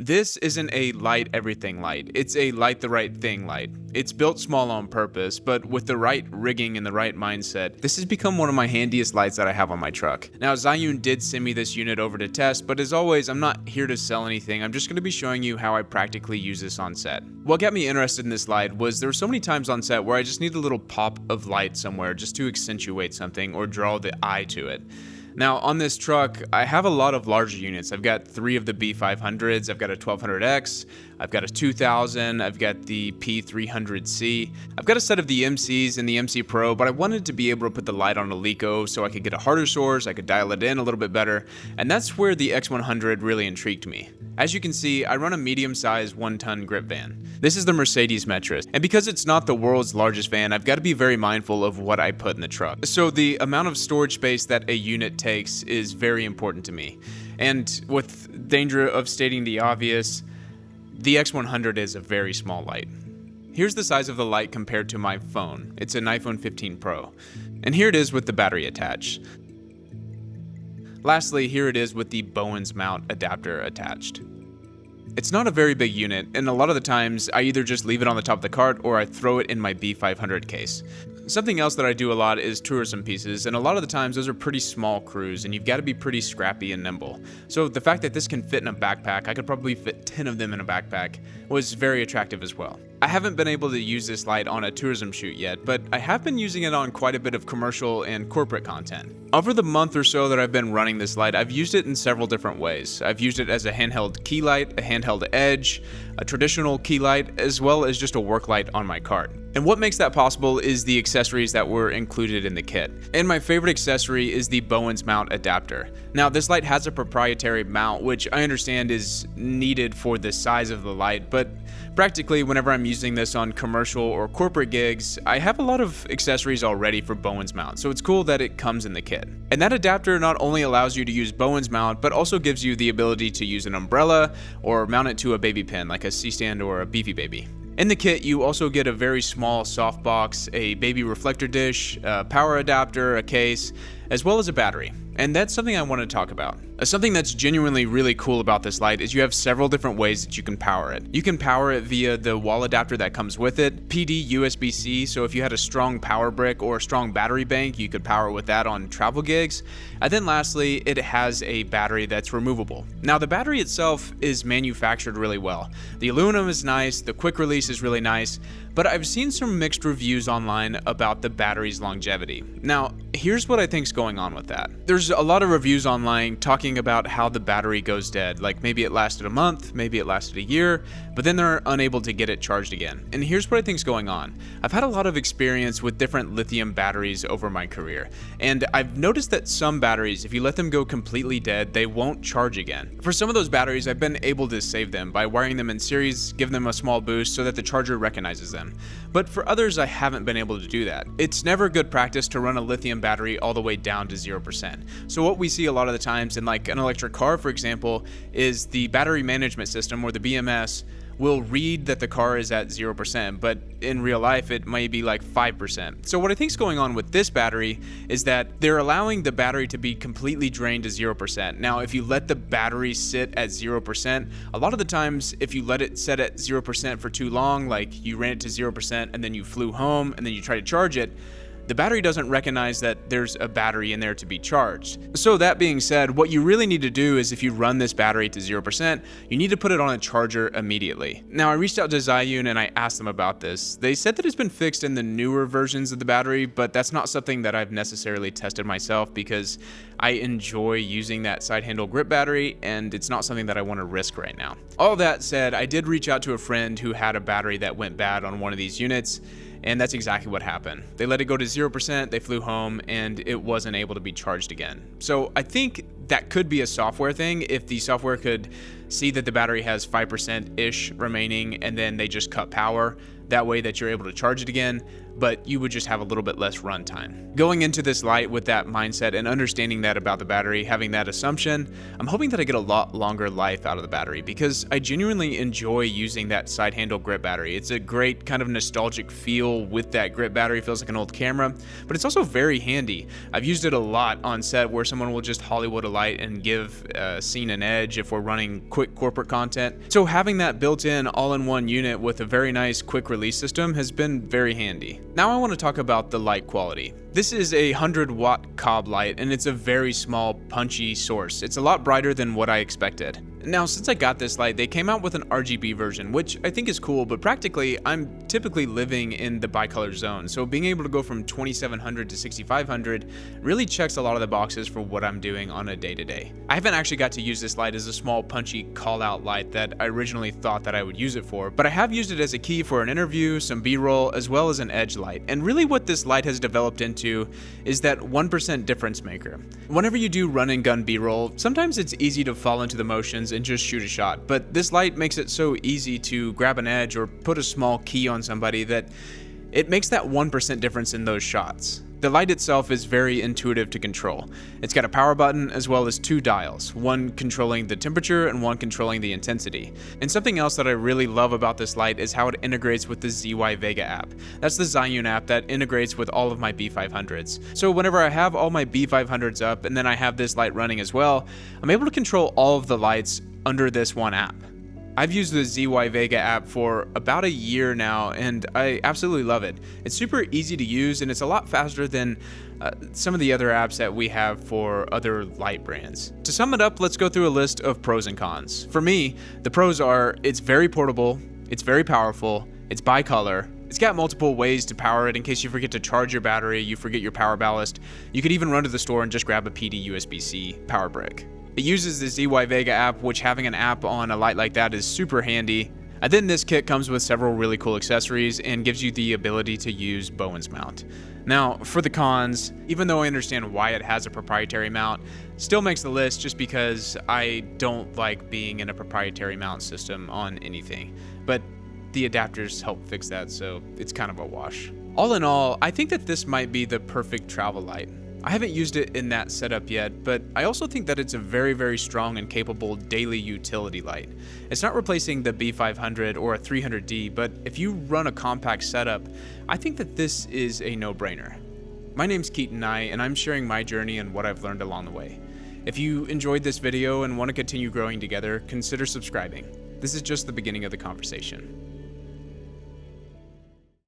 This isn't a light everything light, it's a light the right thing light. It's built small on purpose, but with the right rigging and the right mindset, this has become one of my handiest lights that I have on my truck. Now, Zhiyun did send me this unit over to test, but as always, I'm not here to sell anything, I'm just going to be showing you how I practically use this on set. What got me interested in this light was there were so many times on set where I just need a little pop of light somewhere just to accentuate something or draw the eye to it. Now, on this truck, I have a lot of larger units. I've got 3 of the B500s, I've got a 1200X, I've got a 2000, I've got the P300C, I've got a set of the MCs and the MC Pro, but I wanted to be able to put the light on a Eleiko so I could get a harder source, I could dial it in a little bit better, and that's where the X100 really intrigued me. As you can see, I run a medium-sized 1-ton grip van. This is the Mercedes Metris, and because it's not the world's largest van, I've got to be very mindful of what I put in the truck. So the amount of storage space that a unit takes is very important to me. And with danger of stating the obvious, the X100 is a very small light. Here's the size of the light compared to my phone. It's an iPhone 15 Pro. And here it is with the battery attached. Lastly, here it is with the Bowens mount adapter attached. It's not a very big unit, and a lot of the times I either just leave it on the top of the cart or I throw it in my B500 case. Something else that I do a lot is tourism pieces, and a lot of the times those are pretty small crews and you've got to be pretty scrappy and nimble. So the fact that this can fit in a backpack, I could probably fit 10 of them in a backpack, was very attractive as well. I haven't been able to use this light on a tourism shoot yet, but I have been using it on quite a bit of commercial and corporate content. Over the month or so that I've been running this light, I've used it in several different ways. I've used it as a handheld key light, a handheld edge, a traditional key light, as well as just a work light on my cart. And what makes that possible is the accessories that were included in the kit. And my favorite accessory is the Bowens mount adapter. Now, this light has a proprietary mount, which I understand is needed for the size of the light, but practically whenever I'm using this on commercial or corporate gigs, I have a lot of accessories already for Bowens mount, so it's cool that it comes in the kit. And that adapter not only allows you to use Bowens mount, but also gives you the ability to use an umbrella or mount it to a baby pin like a C-stand or a Beefy Baby. In the kit, you also get a very small softbox, a baby reflector dish, a power adapter, a case, as well as a battery. And that's something I want to talk about. Something that's genuinely really cool about this light is you have several different ways that you can power it. You can power it via the wall adapter that comes with it, PD USB-C, so if you had a strong power brick or a strong battery bank, you could power it with that on travel gigs. And then lastly, it has a battery that's removable. Now, the battery itself is manufactured really well. The aluminum is nice, the quick release is really nice, but I've seen some mixed reviews online about the battery's longevity. Now, here's what I think's going on with that. There's a lot of reviews online talking about how the battery goes dead, like maybe it lasted a month, maybe it lasted a year, but then they're unable to get it charged again. And here's what I think's going on. I've had a lot of experience with different lithium batteries over my career, and I've noticed that some batteries, if you let them go completely dead, they won't charge again. For some of those batteries, I've been able to save them by wiring them in series, give them a small boost so that the charger recognizes them. But for others, I haven't been able to do that. It's never good practice to run a lithium battery all the way down to 0%. So what we see a lot of the times in like an electric car, for example, is the battery management system, or the BMS, will read that the car is at 0%, but in real life it might be like 5%. So what I think is going on with this battery is that they're allowing the battery to be completely drained to 0%. Now, if you let the battery sit at 0%, a lot of the times if you let it set at 0% for too long, like you ran it to 0% and then you flew home and then you try to charge it, the battery doesn't recognize that there's a battery in there to be charged. So that being said, what you really need to do is if you run this battery to 0%, you need to put it on a charger immediately. Now, I reached out to Zhiyun and I asked them about this. They said that it's been fixed in the newer versions of the battery, but that's not something that I've necessarily tested myself because I enjoy using that side handle grip battery and it's not something that I want to risk right now. All that said, I did reach out to a friend who had a battery that went bad on one of these units, and that's exactly what happened. They let it go to 0%, they flew home, and it wasn't able to be charged again. So I think that could be a software thing. If the software could see that the battery has 5%-ish remaining and then they just cut power, that way that you're able to charge it again, but you would just have a little bit less runtime. Going into this light with that mindset and understanding that about the battery, having that assumption, I'm hoping that I get a lot longer life out of the battery because I genuinely enjoy using that side handle grip battery. It's a great kind of nostalgic feel with that grip battery. It feels like an old camera, but it's also very handy. I've used it a lot on set where someone will just Hollywood a light light and give a scene an edge if we're running quick corporate content. So having that built in all-in-one unit with a very nice quick release system has been very handy. Now I want to talk about the light quality. This is a 100-watt cob light, and it's a very small, punchy source. It's a lot brighter than what I expected. Now, since I got this light, they came out with an RGB version, which I think is cool, but practically, I'm typically living in the bicolor zone, so being able to go from 2700 to 6500 really checks a lot of the boxes for what I'm doing on a day-to-day. I haven't actually got to use this light as a small, punchy call-out light that I originally thought that I would use it for, but I have used it as a key for an interview, some B-roll, as well as an edge light. And really what this light has developed into is that 1% difference maker. Whenever you do run and gun B-roll, sometimes it's easy to fall into the motions and just shoot a shot, but this light makes it so easy to grab an edge or put a small key on somebody that it makes that 1% difference in those shots. The light itself is very intuitive to control. It's got a power button as well as two dials, one controlling the temperature and one controlling the intensity. And something else that I really love about this light is how it integrates with the ZY Vega app. That's the Zhiyun app that integrates with all of my B500s. So whenever I have all my B500s up and then I have this light running as well, I'm able to control all of the lights under this one app. I've used the ZY Vega app for about a year now, and I absolutely love it. It's super easy to use, and it's a lot faster than some of the other apps that we have for other light brands. To sum it up, let's go through a list of pros and cons. For me, the pros are it's very portable, it's very powerful, it's bicolor, it's got multiple ways to power it in case you forget to charge your battery, you forget your power ballast. You could even run to the store and just grab a PD USB-C power brick. It uses the ZY Vega app, which having an app on a light like that is super handy. And then this kit comes with several really cool accessories and gives you the ability to use Bowens mount. Now, for the cons, even though I understand why it has a proprietary mount, still makes the list just because I don't like being in a proprietary mount system on anything. But the adapters help fix that, so it's kind of a wash. All in all, I think that this might be the perfect travel light. I haven't used it in that setup yet, but I also think that it's a very, very strong and capable daily utility light. It's not replacing the B500 or a 300D, but if you run a compact setup, I think that this is a no-brainer. My name's Keaton Nye, and I'm sharing my journey and what I've learned along the way. If you enjoyed this video and want to continue growing together, consider subscribing. This is just the beginning of the conversation.